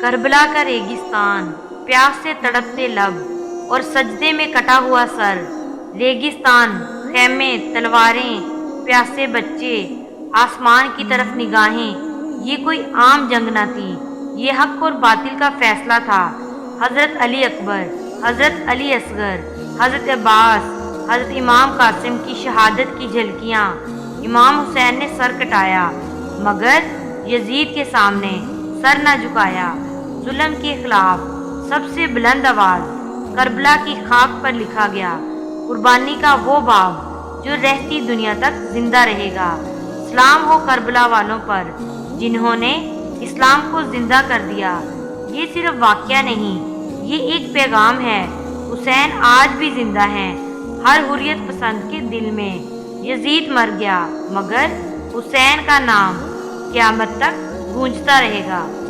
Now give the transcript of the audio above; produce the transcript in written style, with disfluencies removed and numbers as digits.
کربلا کا ریگستان، پیاس سے تڑپتے لب اور سجدے میں کٹا ہوا سر۔ ریگستان، خیمے، تلواریں، پیاسے بچے، آسمان کی طرف نگاہیں۔ یہ کوئی عام جنگ نہ تھی، یہ حق اور باطل کا فیصلہ تھا۔ حضرت علی اکبر، حضرت علی اصغر، حضرت عباس، حضرت امام قاسم کی شہادت کی جھلکیاں۔ امام حسین نے سر کٹایا مگر یزید کے سامنے سر نہ جھکایا۔ ظلم کے خلاف سب سے بلند آواز کربلا کی خاک پر لکھا گیا۔ قربانی کا وہ باب جو رہتی دنیا تک زندہ رہے گا۔ سلام ہو کربلا والوں پر جنہوں نے اسلام کو زندہ کر دیا۔ یہ صرف واقعہ نہیں، یہ ایک پیغام ہے۔ حسین آج بھی زندہ ہیں ہر حریت پسند کے دل میں۔ یزید مر گیا مگر حسین کا نام قیامت تک گونجتا رہے گا۔